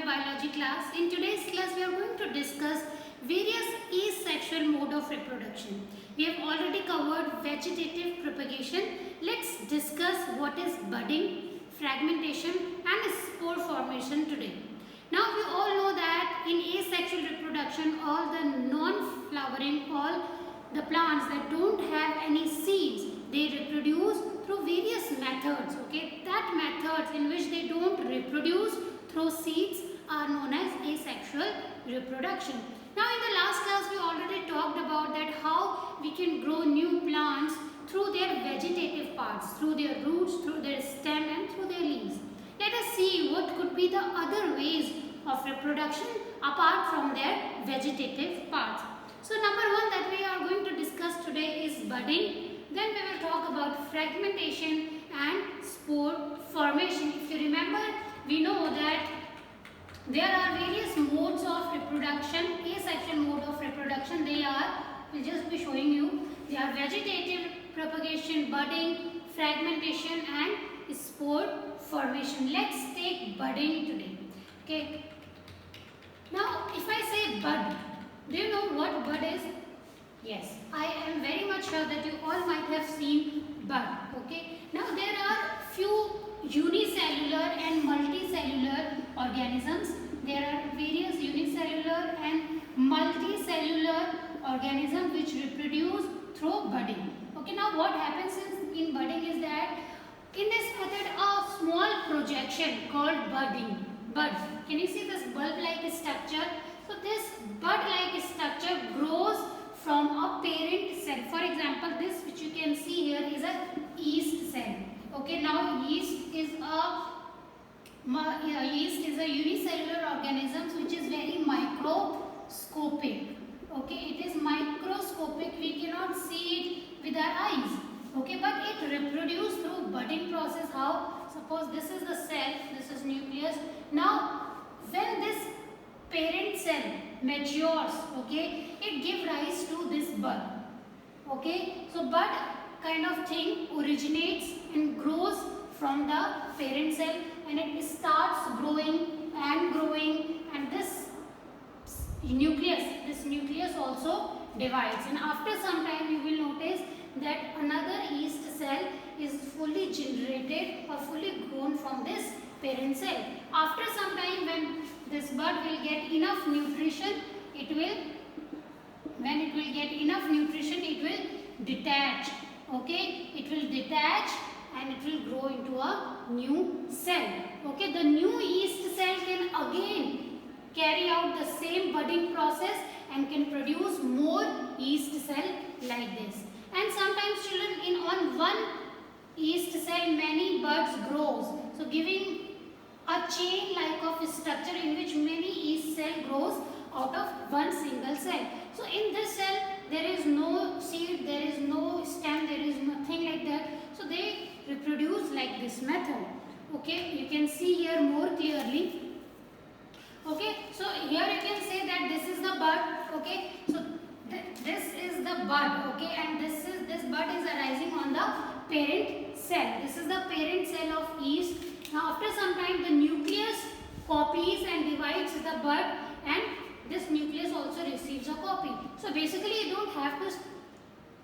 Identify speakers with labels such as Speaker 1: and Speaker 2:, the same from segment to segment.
Speaker 1: biology class. In today's class we are going to discuss various asexual mode of reproduction. We have already covered vegetative propagation. Let's discuss what is budding, fragmentation and spore formation today. Now we all know that in asexual reproduction all the non-flowering, all the plants that don't have any seeds, they reproduce through various methods. Okay, that methods in which they don't reproduce through seeds are known as asexual reproduction. Now in the last class we already talked about that how we can grow new plants through their vegetative parts, through their roots, through their stem and through their leaves. Let us see what could be the other ways of reproduction apart from their vegetative parts. So number one that we are going to discuss today is budding. Then we will talk about fragmentation and spore formation. If you remember, we know that there are various modes of reproduction, asexual mode of reproduction. They are, we'll just be showing you, they are vegetative propagation, budding, fragmentation and spore formation. Let's take budding today. Okay. Now if I say bud, do you know what bud is? Yes, I am very much sure that you all might have seen bud. Okay. Now there are few unicellular and multicellular organisms. There are various unicellular and multicellular organisms which reproduce through budding. Okay. Now what happens in budding is that in this method a small projection called budding. Bud. Can you see this bulb-like structure? So this bud-like structure grows from a parent cell. For example, this which you can see here is a yeast cell. Okay, now yeast is a unicellular organism which is very microscopic. Okay, it is microscopic. We cannot see it with our eyes. Okay, but it reproduces through budding process. How? Suppose this is the cell, this is nucleus. Now, when this parent cell matures, okay, it gives rise to this bud. Okay, so bud kind of thing originates and grows from the parent cell and it starts growing and this nucleus also divides, and after some time you will notice that another yeast cell is fully generated or fully grown from this parent cell. After some time, when this bud will get enough nutrition, it will detach. Okay, it will detach and it will grow into a new cell. Okay, the new yeast cell can again carry out the same budding process and can produce more yeast cell like this. And sometimes children, in on one yeast cell many buds grows, so giving a chain like of structure in which many yeast cell grows out of one single cell. So in this cell there is no seed, there is no stem, there is nothing like that. So they reproduce like this method. Okay, you can see here more clearly. Okay, so here you can say that this is the bud. Okay, so this is the bud. Okay, and this bud is arising on the parent cell. This is the parent cell of yeast. Now after some time the nucleus copies and divides the bud, and this nucleus also receives a copy. So basically you don't have to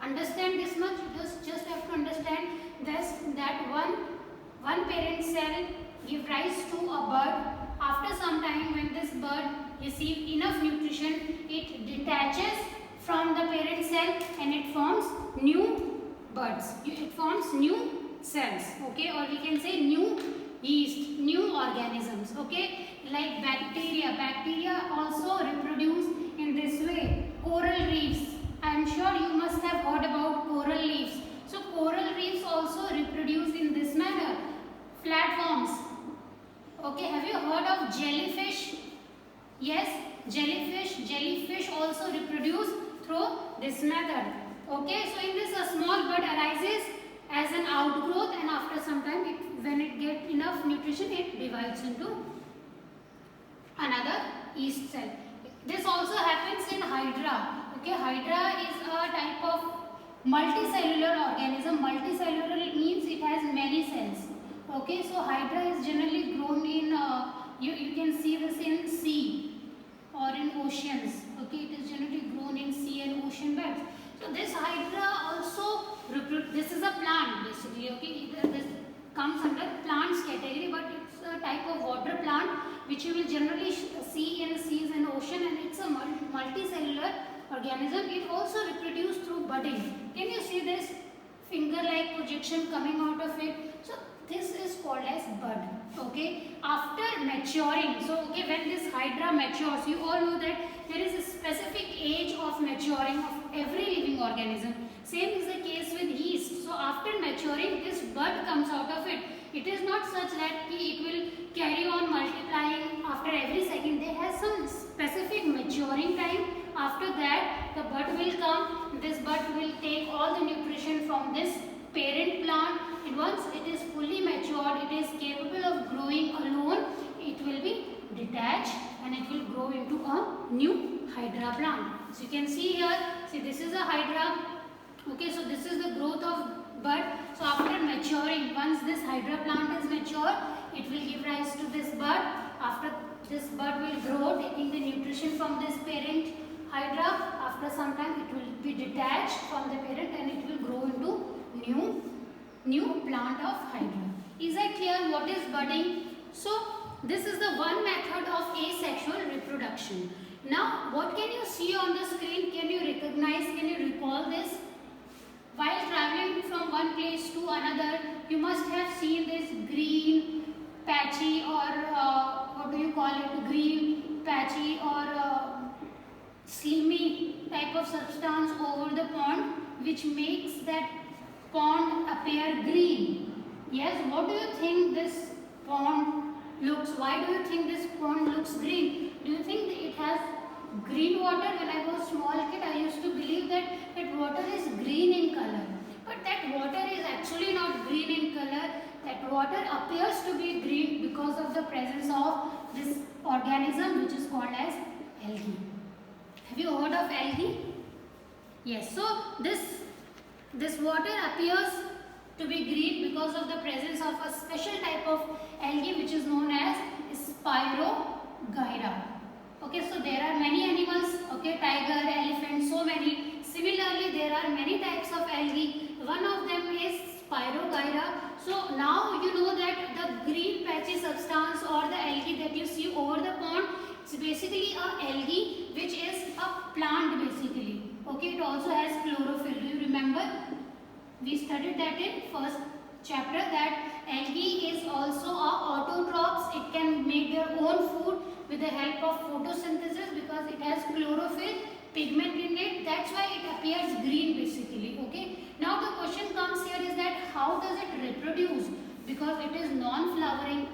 Speaker 1: understand this much, you just have to understand this, that one parent cell give rise to a bud. After some time when this bud receives enough nutrition, it detaches from the parent cell and it forms new buds. It forms new cells. Okay, or we can say new yeast, new organisms. Okay, like bacteria. Bacteria also reproduce in this way. Coral reefs. I am sure you must have heard about coral reefs. So coral reefs also reproduce in this manner. Flatworms. Okay, have you heard of jellyfish? Yes, jellyfish also reproduce through this method. Okay, so in this a small bud arises as an outgrowth, and after some time when it gets enough nutrition it divides into another yeast cell. This also happens in hydra. Okay, hydra is a type of multicellular organism. Multicellular means it has many cells. Okay, so hydra is generally grown in you can see this in sea or in oceans. Okay, it is generally grown in sea and ocean beds. So this hydra also, this is a plant basically. Okay, this comes under plants category, but it's a type of water plant which you will generally see in seas and ocean, and it's a multicellular organism. It also reproduces through budding. Can you see this finger-like projection coming out of it? So this is called as bud. Okay, after maturing, so okay, when this hydra matures, you all know that there is a specific age of maturing of every living organism. Same is the case with yeast. So after maturing, this bud comes out of it. It is not such that it will carry on multiplying after every second. They have some specific maturing time. After that, the bud will come. This bud will take all the nutrition from this parent plant, and once it is fully matured, it is capable of growing alone. It will be detached and it will grow into a new hydra plant. So you can see here, see this is a hydra. Okay, so this is the growth of bud. So after maturing, once this hydra plant is mature, it will give rise to this bud. After this bud will grow, taking the nutrition from this parent hydra. After some time, it will be detached from the parent and it will grow into new plant of hydra. Is that clear what is budding? So this is the one method of asexual reproduction. Now what can you see on the screen? Can you recognize, can you recall this? While traveling from one place to another, you must have seen this green patchy, or what do you call it, green patchy or slimy type of substance over the pond, which makes that pond appear green. Yes, what do you think this pond looks? Why do you think this pond looks green? Do you think that it has green water? When I was small kid, I used to believe that water is green in color. But that water is actually not green in color. That water appears to be green because of the presence of this organism which is called as algae. Have you heard of algae? Yes, so this water appears to be green because of the presence of a special type of algae which is known as Spirogyra. Okay, so there are many animals, okay, tiger, elephant, so many. Similarly, there are many types of algae. One of them is Spirogyra. So now you know that the green patchy substance or the algae that you see over the pond, it's basically a algae which is a plant basically. Okay, it also has chlorophyll. Do you remember? We studied that in first chapter that algae is also a autotrophs. It can make their own food with the help of photosynthesis because it has chlorophyll pigment in it. That's why it appears green basically. Okay. Now the question comes here is that how does it reproduce? Because it is non-flowering.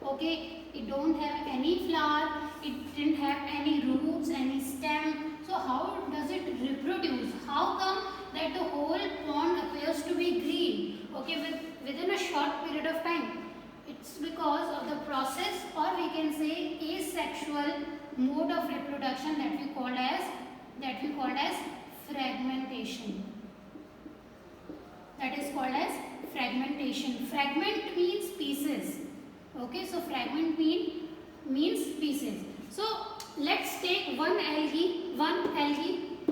Speaker 1: Okay. It don't have any flower. It didn't have any roots, any stem. So how does it reproduce? How come that the whole pond appears to be green? Okay, within a short period of time. It's because of the process, or we can say asexual mode of reproduction that we called as fragmentation. That is called as fragmentation. Fragment means pieces. Okay, so fragment means pieces. So let's take one algae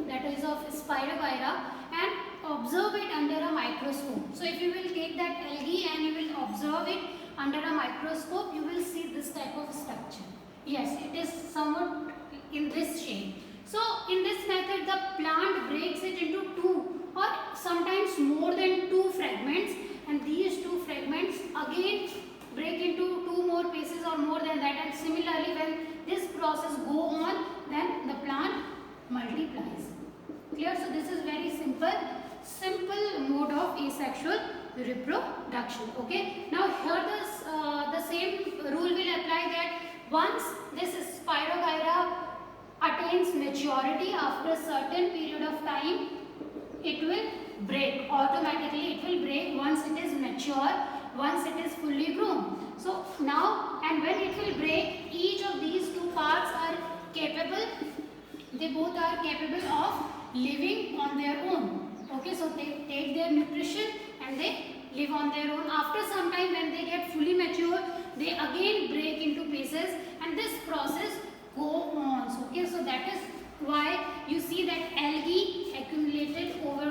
Speaker 1: that is of Spirogyra and observe it under a microscope. So if you will take that algae and you will observe it under a microscope, you will see this type of structure. Yes, it is somewhat in this shape. So in this method, the plant breaks it into two or sometimes more than two fragments, and these two fragments again break into two more pieces or more than that, and similarly when this process go on, then the plant multiplies. Clear? So this is very simple mode of asexual reproduction. Okay. Now here the same rule will apply that once this Spirogyra attains maturity, after a certain period of time, it will break automatically. It will break once it is mature, once it is fully grown. So now, and when it will break, each of these two parts are capable. They both are capable of living on their own. Okay, so they take their nutrition and they live on their own. After some time, when they get fully mature, they again break into pieces Why? You see that algae accumulated over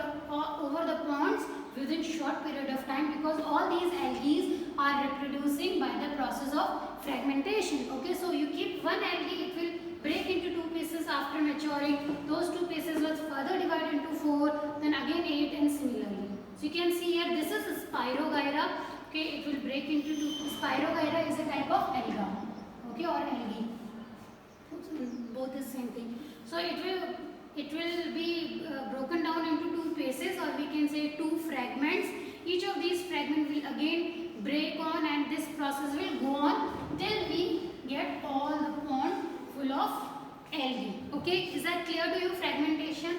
Speaker 1: the ponds within short period of time, because all these algae are reproducing by the process of fragmentation. Okay, so you keep one algae, it will break into two pieces after maturing. Those two pieces will further divide into four, then again eight, and similarly. So you can see here, this is a Spirogyra. Okay, it will break into two. Spirogyra is a type of alga. Okay, or algae. Both the same thing. So it will be broken down into two pieces, or we can say two fragments. Each of these fragments will again break on, and this process will go on till we get all the pond full of algae. Okay, is that clear to you, fragmentation?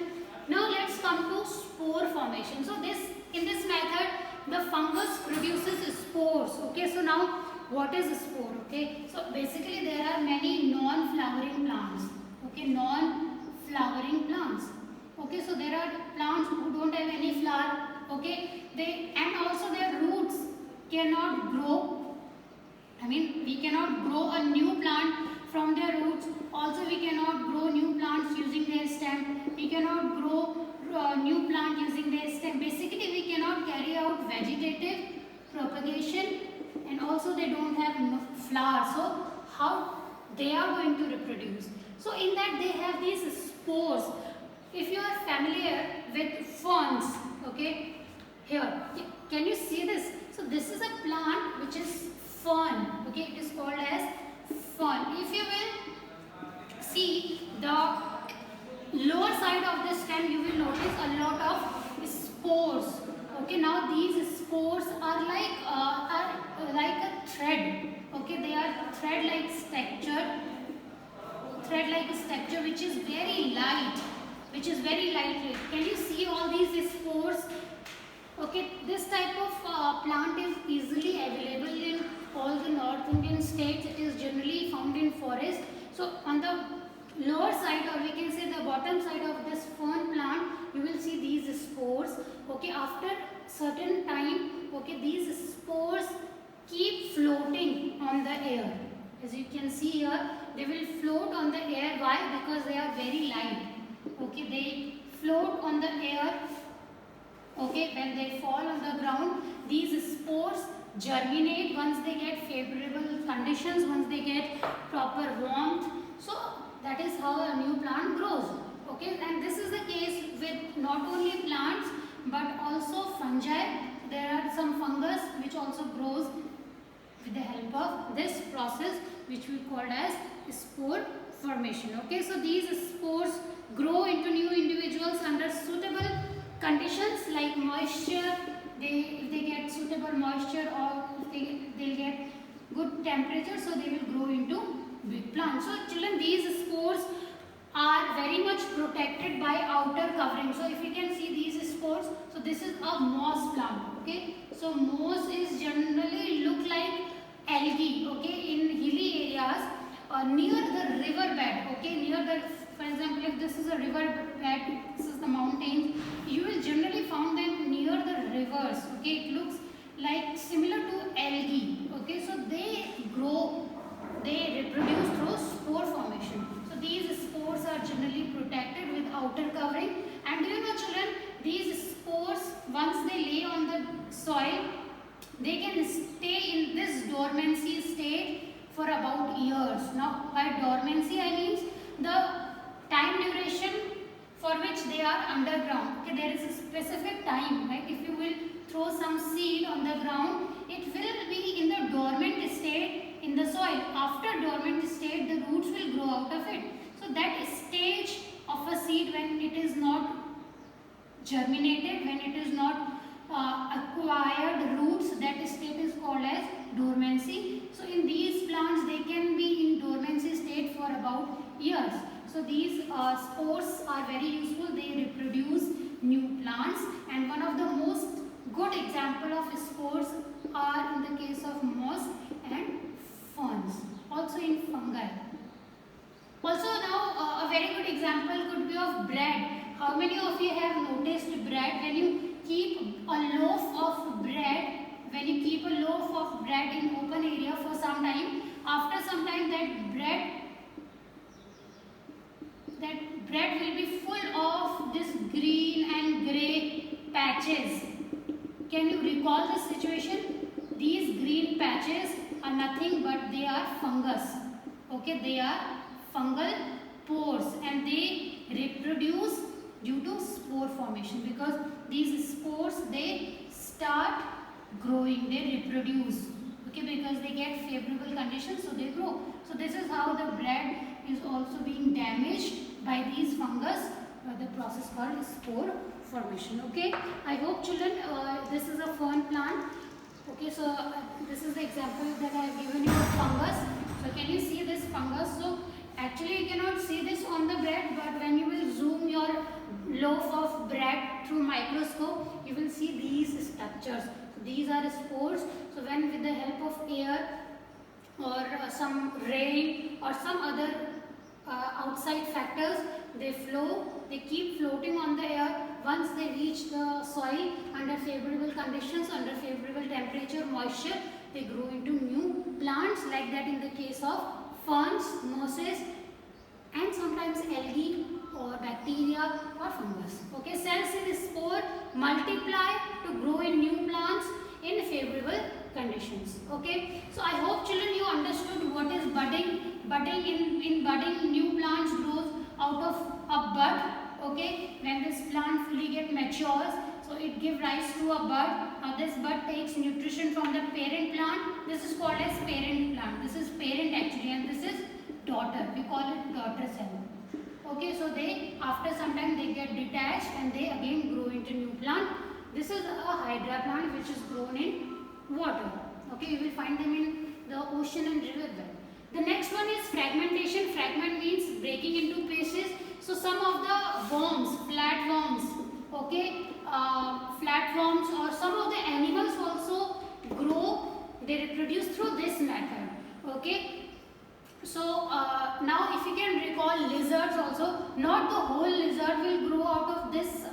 Speaker 1: Now let's come to spore formation. So in this method the fungus produces spores. Okay, so now what is a spore? Okay, so basically there are many non-flowering plants. Okay, non-flowering plants. Okay, so there are plants who don't have any flower. Okay, and also their roots cannot grow. I mean, we cannot grow a new plant from their roots. Also, we cannot grow new plants using their stem. We cannot grow new plant using their stem. Basically, we cannot carry out vegetative propagation, and also they don't have flower. So, how they are going to reproduce? So, in that they have these spores. If you are familiar with ferns, okay, here, can you see this? So, this is a plant which is fern. Okay, it is called as fern. If you will see the lower side of the stem, you will notice a lot of spores. Okay, now these spores are like a thread. Okay, they are thread-like structure, which is very light, lightweight. Can you see all these spores? Okay, this type of plant is easily available in all the North Indian states. It is generally found in forest. So on the lower side, or we can say the bottom side of this fern plant, you will see these spores. Okay, after certain time, okay, these spores keep floating on the air. As you can see here, they will float on the air. Why? Because they are very light. Okay, they float on the air. Okay, when they fall on the ground, these spores germinate once they get favorable conditions, once they get proper warmth. So that is how a new plant grows. Okay, and this is the case with not only plants but also fungi. There are some fungus which also grows with the help of this process, which we call as spore formation. Okay, so these spores grow into new individuals under suitable conditions like moisture. If they get suitable moisture, or they'll get good temperature, so they will grow into big plants. So children, these spores are very much protected by outer covering. So if you can see these spores, so this is a moss plant. Okay, so moss is generally look like algae. Okay, in hilly areas, near the river bed. Okay, near the, for example, if this is a river bed, this is the mountains, you will generally find them near the rivers. Okay, it looks like similar to algae. Okay, so they grow, they reproduce through spore formation. So these spores are generally protected with outer covering. And do you know, children, these spores, once they lay on the soil, they can stay in this dormancy state for about years. Now, by dormancy I means the time duration for which they are underground. Okay, there is a specific time, right? If you will throw some seed on the ground, it will be in the dormant state in the soil. After dormant state, the roots will grow out of it. So that stage of a seed, when it is not germinated, when it is not acquired roots, that state is called as dormancy. So in these plants, they can be in dormancy state for about years. So these spores are very useful. They reproduce new plants, and one of the most good example of spores are in the case of moss and ferns, also in fungi. Also now a very good example could be of bread. How many of you have noticed bread? When you keep a loaf of bread, in open area for some time, after some time that bread bread will be full of this green and grey patches. Can you recall this situation? These green patches are nothing but they are fungus. Okay, they are fungal pores and they reproduce due to spore formation, because these spores they start growing, they reproduce. Okay, because they get favorable conditions, so they grow. So this is how the bread is also being damaged by these fungus, the process called spore formation. Okay, I hope children this is a fern plant. Okay, so this is the example that I have given you of fungus. So can you see this fungus? So actually you cannot see this on the bread, but when you will zoom your loaf of bread through microscope, you will see these structures. So these are spores. So when with the help of air or some rain or some other outside factors, they flow, they keep floating on the air. Once they reach the soil under favorable conditions, under favorable temperature, moisture, they grow into new plants, like that in the case of ferns, mosses, and sometimes algae or bacteria or fungus. Okay, cells in the spore multiply to grow in new plants in favorable conditions. Okay, so I hope children you understood what is budding. Budding in budding, new plants grows out of a bud. Okay, when this plant fully get matures, so it gives rise to a bud. Now this bud takes nutrition from the parent plant. This is called as parent plant. This is parent actually, and this is daughter. We call it daughter cell. Okay, so they after some time they get detached and they again grow into new plant. This is a hydra plant which is grown in water. Okay, you will find them in the ocean and river bed. The next one is fragmentation. Fragment means breaking into pieces. So some of the worms, flatworms, okay, flatworms or some of the animals also grow, they reproduce through this method. Okay, so now if you can recall lizards also, not the whole lizard will grow out of this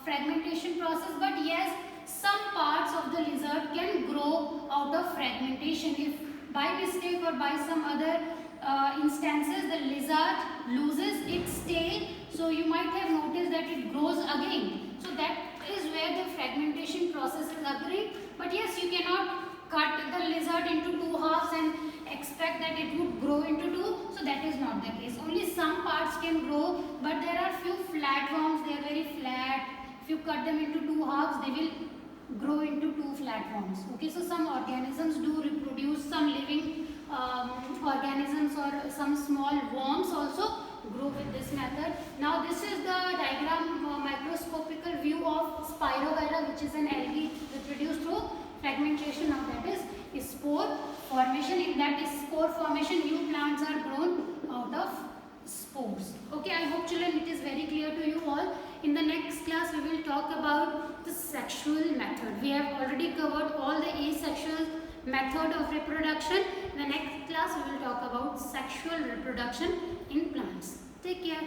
Speaker 1: fragmentation process, but yes, some parts of the lizard can grow out of fragmentation. If by mistake or by some other instances the lizard loses its tail, so you might have noticed that it grows again. So that is where the fragmentation process is occurring. But yes, you cannot cut the lizard into two halves and expect that it would grow into two. So that is not the case. Only some parts can grow, but there are few flatworms, they are very flat. If you cut them into two halves, they will grow into two flatworms. Okay, so some organisms do reproduce, some living organisms or some small worms also grow with this method. Now this is the diagram, microscopical view of Spirogyra, which is an algae reproduced through fragmentation. Now that is spore formation. In that spore formation, new plants are grown out of spores. Okay, I hope children it is very clear to you all. In the next class we will talk about the sexual method. We have already covered all the asexual method of reproduction. In the next class we will talk about sexual reproduction in plants. Take care.